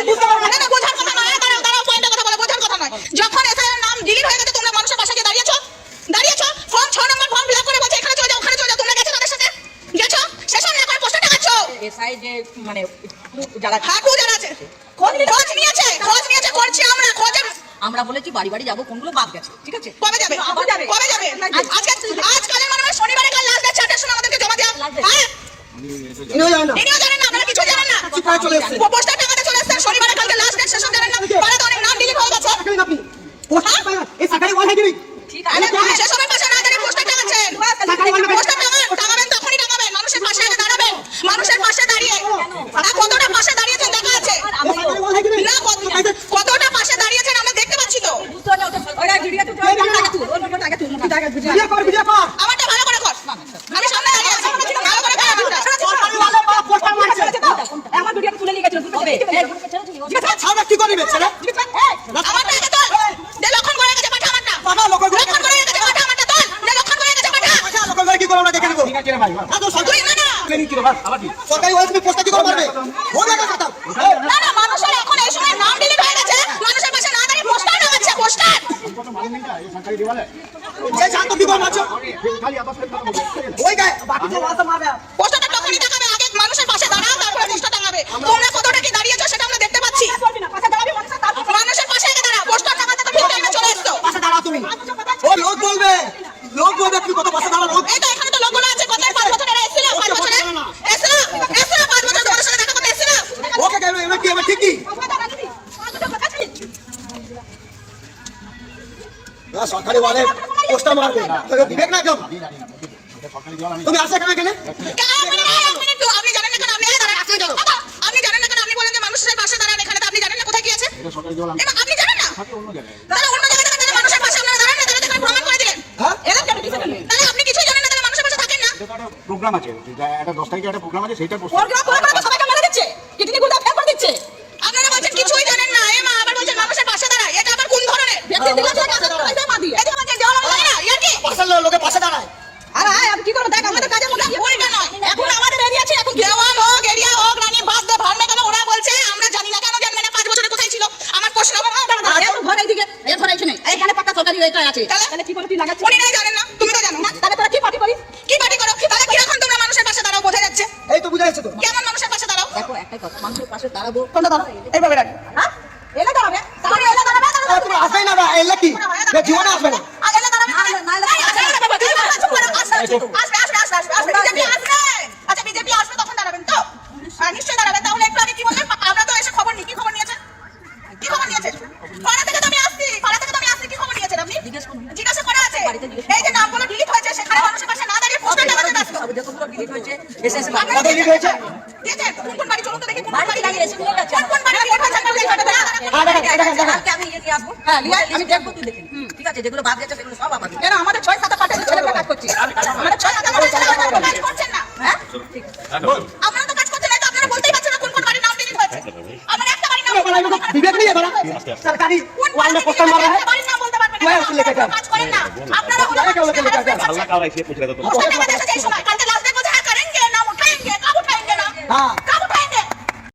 বুঝতে পারো না, বোঝার কথা নয়। দাঁড়াও, পয়েন্টের কথা বলে বোঝার কথা নয়। যখন এসআইআর নাম ডিলিট হয়ে গেছে তোমরা মানুষের পাশে গিয়ে দাঁড়িয়েছো, ফর্ম 6 নম্বর ফর্ম ফিল আপ করে বলছে এখানে চলে যাও, ওখানে চলে যাও, তোমরা গেছো তাদের সাথে? গেছো? সেশন না করে পোস্টার টাকাচ্ছো। এসআই যে মানে যারা হাকু যারা আছে খোঁজ নিয়েছে করছি আমরা খোঁজের। আমরা বলেছি বাড়ি বাড়ি যাবো, কোনগুলো বাদ গেছে, ঠিক আছে? কবে যাবে? আজকালের মানে শনিবারে কাল লাস্ট ডেট 4টার সময় আমাদেরকে জমা দেওয়া। হ্যাঁ ইনিও জানেন না, আপনারা কিছু জানেন না। চলে এসেছে পোস্টার টাকাতে চলে এসেছে, শনিবারে কালকে লাস্ট ডেট, সেশন জানেন না। পারে তো অনেক নাম ডিলিট হয়ে গেছে। আপনি পোস্টার এই সরকারি ওয়াল হাইকিনি ঠিক আছে, সেসবের পাশে না দাঁড়িয়ে পোস্টার টাকাচ্ছেন। পোস্টার টাকাবেন তখনই টাকাবেন, মানুষের পাশে এসে দাঁড়াবেন। মানুষের পাশে দাঁড়িয়ে কতটা পাশে দাঁড়িয়েছেন দেখা আছে না? কতটা পাশে দাঁড়িয়েছেন আমরা দেখতে পাচ্ছি তো। আমারটা ভালো করে কর, আমি সামনে দাঁড়িয়ে আছি, ভালো করে কর আমারটা। সরকারি ওয়ালে পোস্টার মারছে আমার ভিডিওটা তুলে নিয়ে গেছিল, ছাড়া কি করবে ছেলে আমারটা আগে তোল, দে লক্ষণ করে গেছে পাঠা আমারটা। পাঠা লক্ষণ করে গেছে পাঠা আমারটা তোল, দে লক্ষণ করে গেছে পাঠা। লক্ষণ করে কি করে আমরা দেখে নেব। ঠিক আছে রে ভাই, তুই না সরকারি ওয়ালে তুমি পোস্টার কি করে মারবে? হবে না কথা। না মানুষের এখন এই সময় নাম ডিলিট হয়ে গেছে, মানুষের পাশে না দাঁড়িয়ে পোস্টার টাকাচ্ছে, পোস্টার। সরকারি দিওয়ালে যে শান্ত কি করে মারছো খালি আবাস করে কথা বলছে। ওই গায়ে বাকি তো ওয়ালটা মারবে। পোস্টারটা তখনই টাকাবে, আগে মানুষের পাশে দাঁড়াও তারপরে পোস্টার টাকাবে। তোমরা কতটা কি দাঁড়িয়েছো সেটা আমরা দেখতে পাচ্ছি। মানুষের পাশে আগে দাঁড়াও, পোস্টার টাকাতে তো ঠিক টাইমে চলে এসছো। পাশে দাঁড়াও তুমি। ও লোক বলবে তুমি কত পাশে দাঁড়াও। এই তো এখানে তো লোকগুলো আছে, কত 5 বছর এরা এসেছিল, 5 বছরে এসেছিল 5 বছর তোমাদের সাথে দেখা করতে এসেছিল। ওকে কেন এমন কি এমন ঠিকই না সরকারি ওয়ালে পোস্টার মারবে বিবেক না কেউ। সরকারি দিওয়ালে তুমি আসে কেন কেন আপনি জানেন না কেন? আপনি দাঁড়ান, আপনি জানেন না কেন? আপনি বলেন যে মানুষের পাশে দাঁড়ান, এখানে তো আপনি জানেন না কোথায় কি আছে? এটা সরকারি দিওয়ালে আপনি জানেন না? থাকে অন্য জায়গায়। তাহলে অন্য জায়গায় থেকে মানুষের পাশে আপনারা দাঁড়ান না, তাহলে প্রমাণ করে দিলেন। হ্যাঁ তাহলে আপনি কিছুই জানেন না, তাহলে মানুষের পাশে থাকেন না। এটা তো একটা প্রোগ্রাম আছে, একটা 10 তারিখে একটা প্রোগ্রাম আছে, সেইটা পোস্ট সবাইকে মেরে দিচ্ছে, কিডনি গুলো ফেল করে দিচ্ছে। আপনারা বলছেন কিছুই জানেন না, এ মা আবার বলছেন মানুষের পাশে দাঁড়ায়, এটা আবার কোন ধরনের? ব্যক্তি দিলে তো কাছে পয়সা মা দিয়ে। এই যে বলছেন দেওয়াল লাগে না, ইয়ার কি? পাশের লোকে পাশে দাঁড়ায়। আরে আমি কি করব, দেখ আমাদের কাজের মধ্যে ওইটা নয়, এখন আমাদের এরিয়া আছে, এখন দেওয়াল হোক, এরিয়া হোক, রানী বাদ দে ভাড়বে কেন? ওরা বলছে আমরা জানি না, কেন জানবে না? 5 বছরে কোথায় ছিল? আমার প্রশ্ন। এর ঘরে দিকে এর ঘরে এখানে এইখানে পাকা সরকারি এটা আছে, তাহলে কি করে তুই লাগাচ্ছিস? উনি নাই জানেন না, তুমি তো জানো না। তাহলে তোরা কি পার্টি করিস? কি পার্টি করো? তাহলে কিরকম তোমরা মানুষের পাশে দাঁড়াও বোঝা যাচ্ছে। এই তো বুঝা যাচ্ছে তো। কেমন মানুষের পাশে দাঁড়াও? দেখো একটাই কথা, মানুষের পাশে দাঁড়াবো। কোনটা দাঁড়াও? এইভাবে রাখো। হ্যাঁ এলে দাঁড়াবে, তাহলে এলে দাঁড়াবে, তুমি আসবেই না বা এলে কি জীবনে আসবে না। আগে না দাঁড়াবে, না আচ্ছা বিজেপি আসবে তখন দাঁড়াবেন তো? নিশ্চয়ই দাঁড়াবেন। তাহলে একটু আগে কি বললেন? আমরা তো এসে খবর নিই, কি খবর নিয়েছেন? কি খবর নিয়েছেন? পাড়া থেকে তো আমি আসছি, কি খবর নিয়েছেন আপনি? জিজ্ঞাসা করা আছে। এই যে নামগুলো ডিলিট হয়েছে, সেখানে মানুষের পাশে না দাঁড়িয়ে পোস্টার টাকাতে ব্যস্ত। যেগুলো ডিলিট হয়েছে এসএস আপনারা কত ডিলিট হয়েছে? দিয়েছেন? কোন বাড়ি চলুন তো দেখি, কোন বাড়ি বাড়ি লাগিয়ে এসে নিয়ে গেছে। কোন বাড়ি ডিলিট হয়েছে আপনি দেখেন। কালকে আমি ইয়ে নিয়ে আসবো, হ্যাঁ আমি দেখবো, তুই দেখবি, ঠিক আছে? যেগুলো বাদ গেছে সেগুলো সব আবার কেন আমাদের 6-7 পার্টি ছেলেরা কাজ করছে, আমাদের 6-7 কাজ করছেন না, হ্যাঁ? আপনারা তো কাজ করছেন না, তো আপনারা বলতেই পারছেন না কোন বাড়ির নাম ডিলিট হয়েছে। আমার একটা বাড়ির নাম বিবেক নেই এবার সরকারি ওয়ালে পোস্টার মারা है বাড়ির নাম বলতে পারবেন না, কাজ করেন না আপনারা। अल्लाह का ऐसे पूछ रहा था तुम। पोस्टर टाका देते हैं, कालके लास्ट डे को करेंगे ना, उठाएंगे, कब उठाएंगे ना? हाँ